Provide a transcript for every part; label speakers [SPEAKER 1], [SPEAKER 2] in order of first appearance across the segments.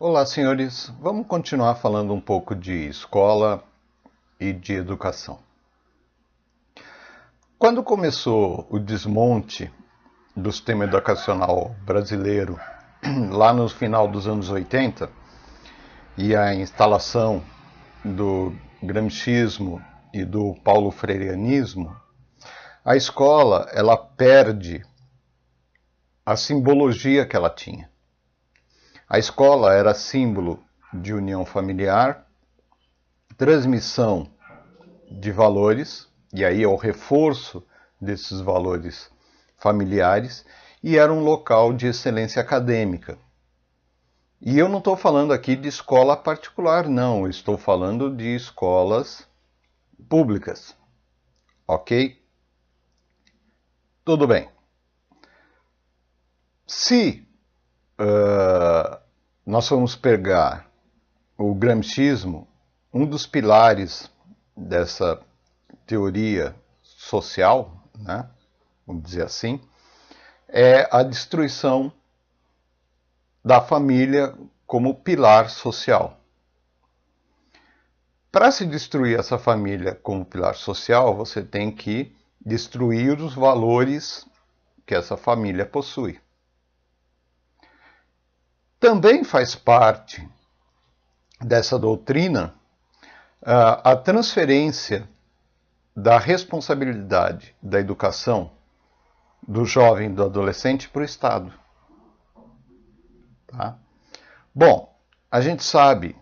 [SPEAKER 1] Olá, senhores. Vamos continuar falando um pouco de escola e de educação. Quando começou o desmonte do sistema educacional brasileiro, lá no final dos anos 80, e a instalação do gramscismo e do paulo-freireanismo, a escola ela perde a simbologia que ela tinha. A escola era símbolo de união familiar, transmissão de valores, e aí é o reforço desses valores familiares, e era um local de excelência acadêmica. E eu não estou falando aqui de escola particular, não, eu estou falando de escolas públicas, ok? Tudo bem. Se nós formos pegar o gramscismo, um dos pilares dessa teoria social, né, vamos dizer assim, é a destruição da família como pilar social. Para se destruir essa família como pilar social, você tem que destruir os valores que essa família possui. Também faz parte dessa doutrina a transferência da responsabilidade da educação do jovem e do adolescente para o Estado. Tá? Bom, a gente sabe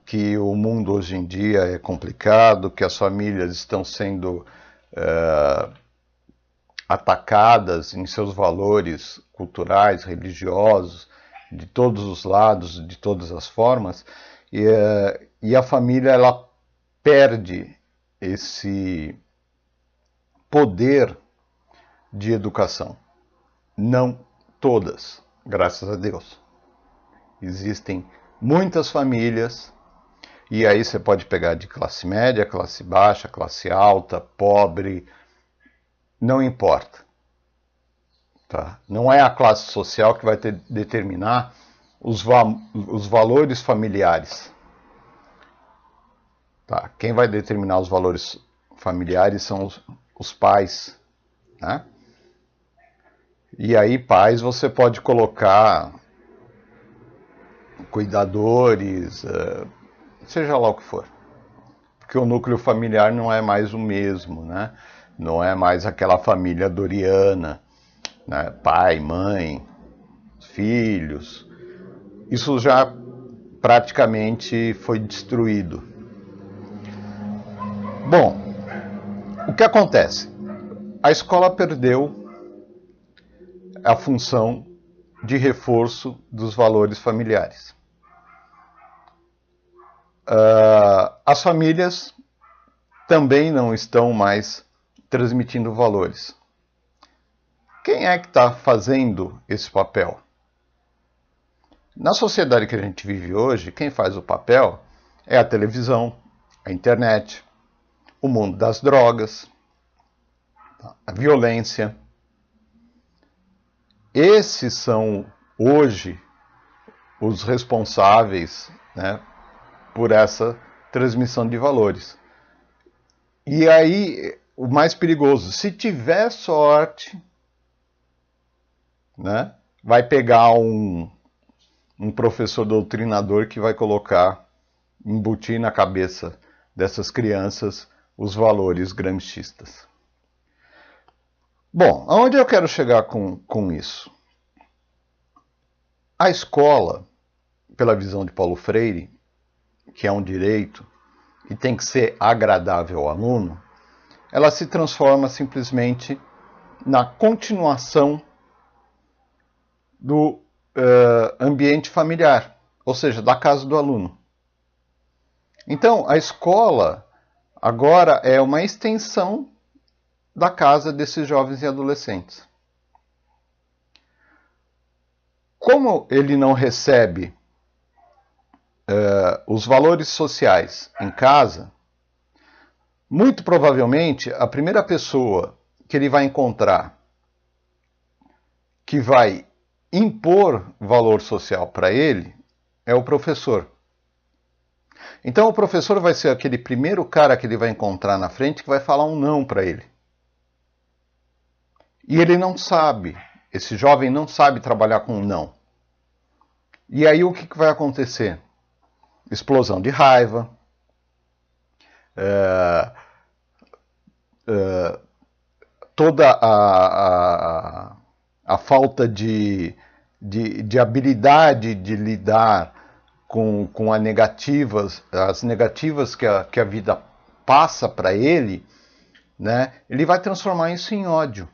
[SPEAKER 1] que o mundo hoje em dia é complicado, que as famílias estão sendo atacadas em seus valores culturais, religiosos, de todos os lados, de todas as formas, e a família ela perde esse poder de educação. Não todas, graças a Deus. Existem muitas famílias, e aí você pode pegar de classe média, classe baixa, classe alta, pobre, não importa. Tá? Não é a classe social que vai determinar os valores familiares. Tá? Quem vai determinar os valores familiares são os pais. Né? E aí, pais, você pode colocar cuidadores, seja lá o que for. Porque o núcleo familiar não é mais o mesmo, né? Não é mais aquela família doriana, né? Pai, mãe, filhos. Isso já praticamente foi destruído. Bom, o que acontece? A escola perdeu a função de reforço dos valores familiares. As famílias também não estão mais transmitindo valores. Quem é que está fazendo esse papel? Na sociedade que a gente vive hoje, quem faz o papel é a televisão, a internet, o mundo das drogas, a violência. Esses são, hoje, os responsáveis, né, por essa transmissão de valores. E aí, o mais perigoso, se tiver sorte, né, vai pegar um professor doutrinador que vai colocar, embutir na cabeça dessas crianças os valores gramscistas. Bom, aonde eu quero chegar com isso? A escola, pela visão de Paulo Freire, que é um direito e tem que ser agradável ao aluno, ela se transforma simplesmente na continuação do ambiente familiar, ou seja, da casa do aluno. Então, a escola agora é uma extensão da casa desses jovens e adolescentes. Como ele não recebe os valores sociais em casa, muito provavelmente a primeira pessoa que ele vai encontrar que vai impor valor social para ele é o professor. Então o professor vai ser aquele primeiro cara que ele vai encontrar na frente que vai falar um não para ele. E ele não sabe, esse jovem não sabe trabalhar com um não. E aí o que vai acontecer? Explosão de raiva, toda a falta de habilidade de lidar com as negativas que a vida passa para ele, né? Ele vai transformar isso em ódio.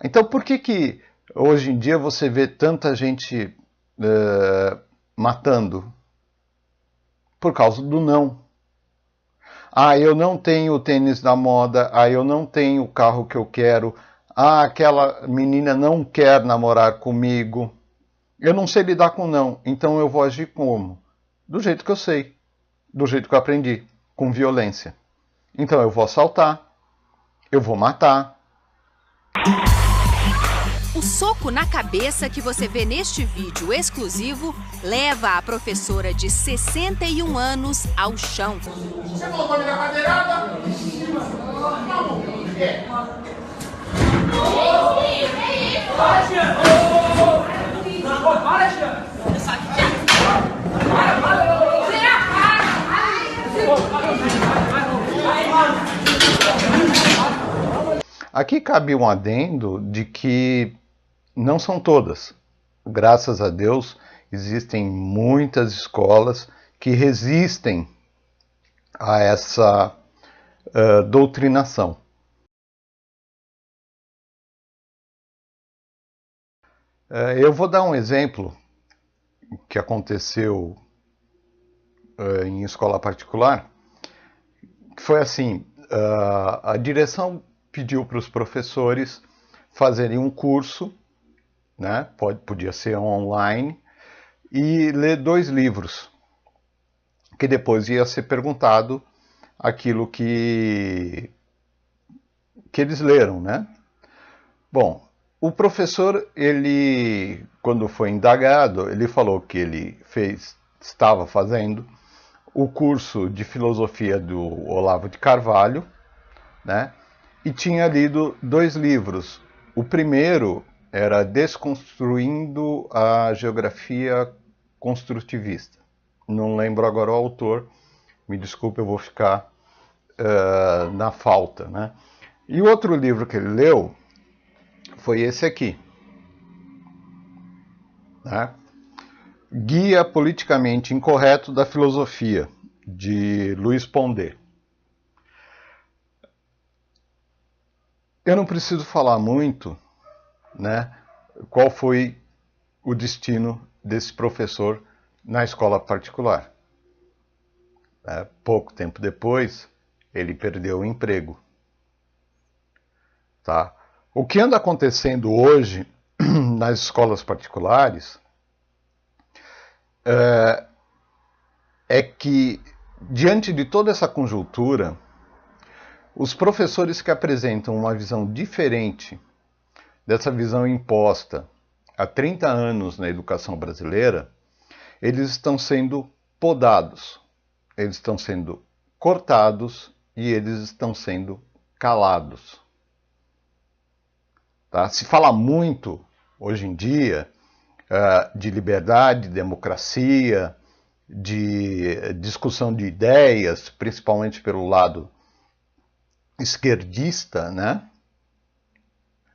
[SPEAKER 1] Então por que hoje em dia você vê tanta gente matando? Por causa do não. Ah, eu não tenho o tênis da moda, ah, eu não tenho o carro que eu quero, ah, aquela menina não quer namorar comigo, eu não sei lidar com não, então eu vou agir como? Do jeito que eu sei, do jeito que eu aprendi, com violência. Então eu vou assaltar, eu vou matar.
[SPEAKER 2] O soco na cabeça que você vê neste vídeo exclusivo leva a professora de 61 anos ao chão.
[SPEAKER 3] Você colocou ele na cadeirada? Vamos! Para, Jean! Para, Jean!
[SPEAKER 1] Aqui cabe um adendo de que não são todas. Graças a Deus, existem muitas escolas que resistem a essa doutrinação. Eu vou dar um exemplo que aconteceu em escola particular, que foi assim, a direção pediu para os professores fazerem um curso, né? Podia ser online, e ler 2 livros, que depois ia ser perguntado aquilo que eles leram, né? Bom, o professor, ele, quando foi indagado, ele falou que ele estava fazendo o curso de filosofia do Olavo de Carvalho, né? E tinha lido 2 livros. O primeiro era Desconstruindo a Geografia Construtivista. Não lembro agora o autor, me desculpe, eu vou ficar na falta, né? E o outro livro que ele leu foi esse aqui, né? Guia Politicamente Incorreto da Filosofia, de Luiz Pondé. Eu não preciso falar muito, né, qual foi o destino desse professor na escola particular. Pouco tempo depois, ele perdeu o emprego. Tá? O que anda acontecendo hoje nas escolas particulares é que, diante de toda essa conjuntura, os professores que apresentam uma visão diferente dessa visão imposta há 30 anos na educação brasileira, eles estão sendo podados, eles estão sendo cortados e eles estão sendo calados. Tá? Se fala muito, hoje em dia, de liberdade, democracia, de discussão de ideias, principalmente pelo lado esquerdista, né,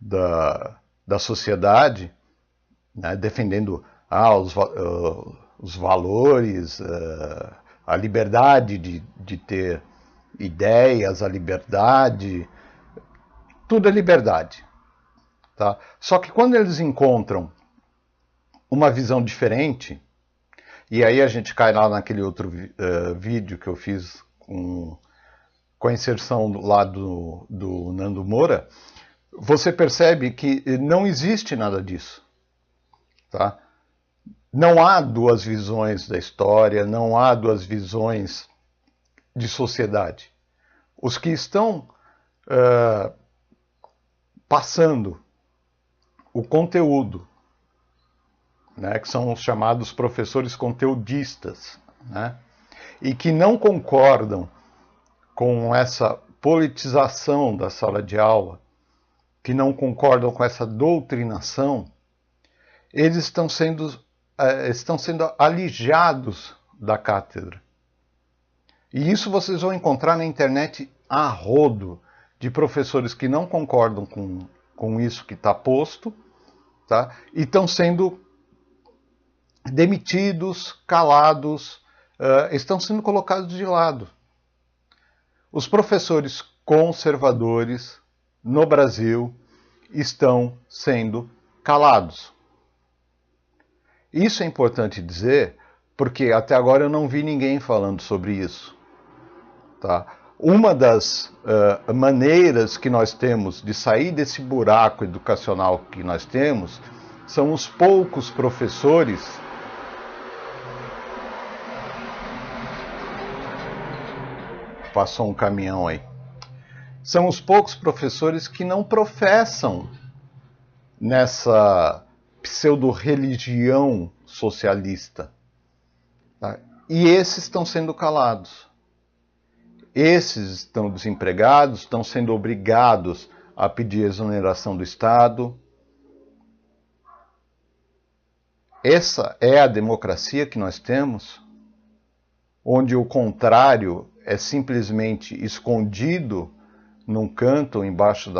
[SPEAKER 1] da sociedade, né, defendendo os valores, a liberdade de ter ideias, a liberdade, tudo é liberdade. Tá? Só que quando eles encontram uma visão diferente, e aí a gente cai lá naquele outro vídeo que eu fiz com a inserção lá do Nando Moura, você percebe que não existe nada disso. Tá? Não há 2 visões da história, não há 2 visões de sociedade. Os que estão passando o conteúdo né, que são os chamados professores conteudistas, né, e que não concordam com essa politização da sala de aula, que não concordam com essa doutrinação, eles estão sendo alijados da cátedra. E isso vocês vão encontrar na internet a rodo, de professores que não concordam com isso que está posto, tá? E estão sendo demitidos, calados, estão sendo colocados de lado. Os professores conservadores no Brasil estão sendo calados. Isso é importante dizer, porque até agora eu não vi ninguém falando sobre isso. Tá? Uma das maneiras que nós temos de sair desse buraco educacional que nós temos são os poucos professores passou um caminhão aí. São os poucos professores que não professam nessa pseudo-religião socialista. Tá? E esses estão sendo calados. Esses estão desempregados, estão sendo obrigados a pedir exoneração do Estado. Essa é a democracia que nós temos, onde o contrário é simplesmente escondido num canto embaixo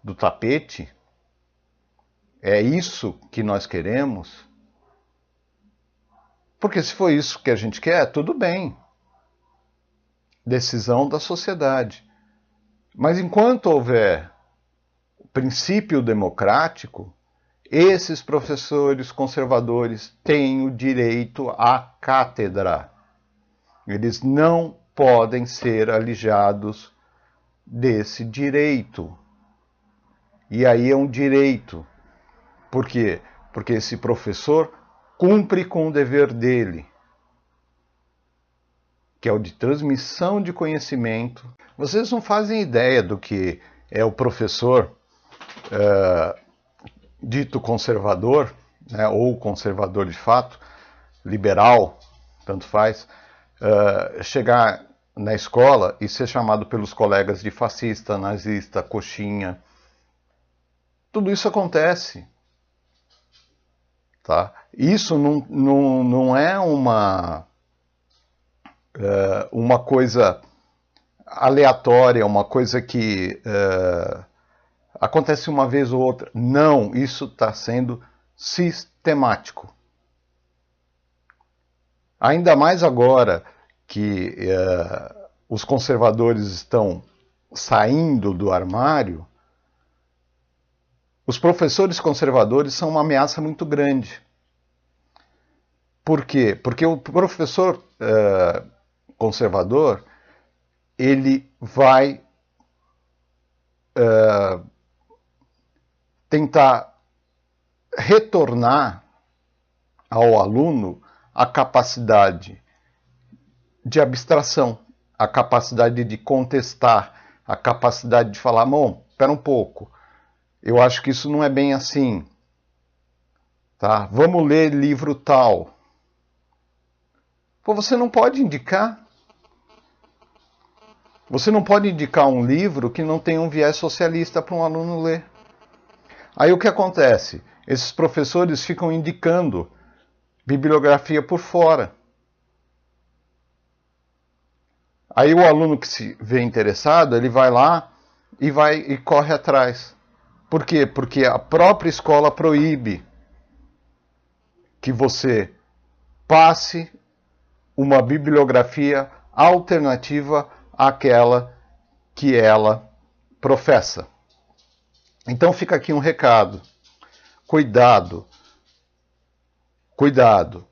[SPEAKER 1] do tapete. É isso que nós queremos? Porque se for isso que a gente quer, tudo bem. Decisão da sociedade. Mas enquanto houver princípio democrático, esses professores conservadores têm o direito à cátedra. Eles não podem ser alijados desse direito. E aí é um direito. Por quê? Porque esse professor cumpre com o dever dele, que é o de transmissão de conhecimento. Vocês não fazem ideia do que é o professor dito conservador, né, ou conservador de fato, liberal, tanto faz, chegar na escola e ser chamado pelos colegas de fascista, nazista, coxinha. Tudo isso acontece. Tá? Isso não é uma coisa aleatória, uma coisa que acontece uma vez ou outra. Não, isso está sendo sistemático. Ainda mais agora que os conservadores estão saindo do armário, os professores conservadores são uma ameaça muito grande. Por quê? Porque o professor conservador, ele vai tentar retornar ao aluno a capacidade de abstração, a capacidade de contestar, a capacidade de falar, bom, espera um pouco, eu acho que isso não é bem assim, tá? Vamos ler livro tal. Pô, você não pode indicar. Você não pode indicar um livro que não tem um viés socialista para um aluno ler. Aí o que acontece? Esses professores ficam indicando bibliografia por fora. Aí o aluno que se vê interessado, ele vai lá e corre atrás. Por quê? Porque a própria escola proíbe que você passe uma bibliografia alternativa àquela que ela professa. Então fica aqui um recado. Cuidado. Cuidado.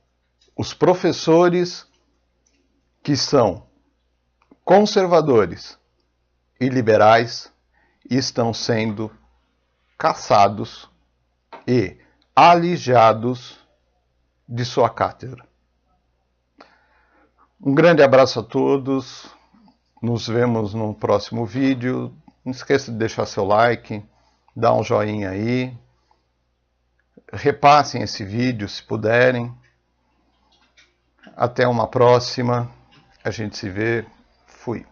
[SPEAKER 1] Os professores que são conservadores e liberais estão sendo caçados e alijados de sua cátedra. Um grande abraço a todos. Nos vemos no próximo vídeo. Não esqueça de deixar seu like, dar um joinha aí. repassem esse vídeo se puderem. Até uma próxima. A gente se vê. Fui.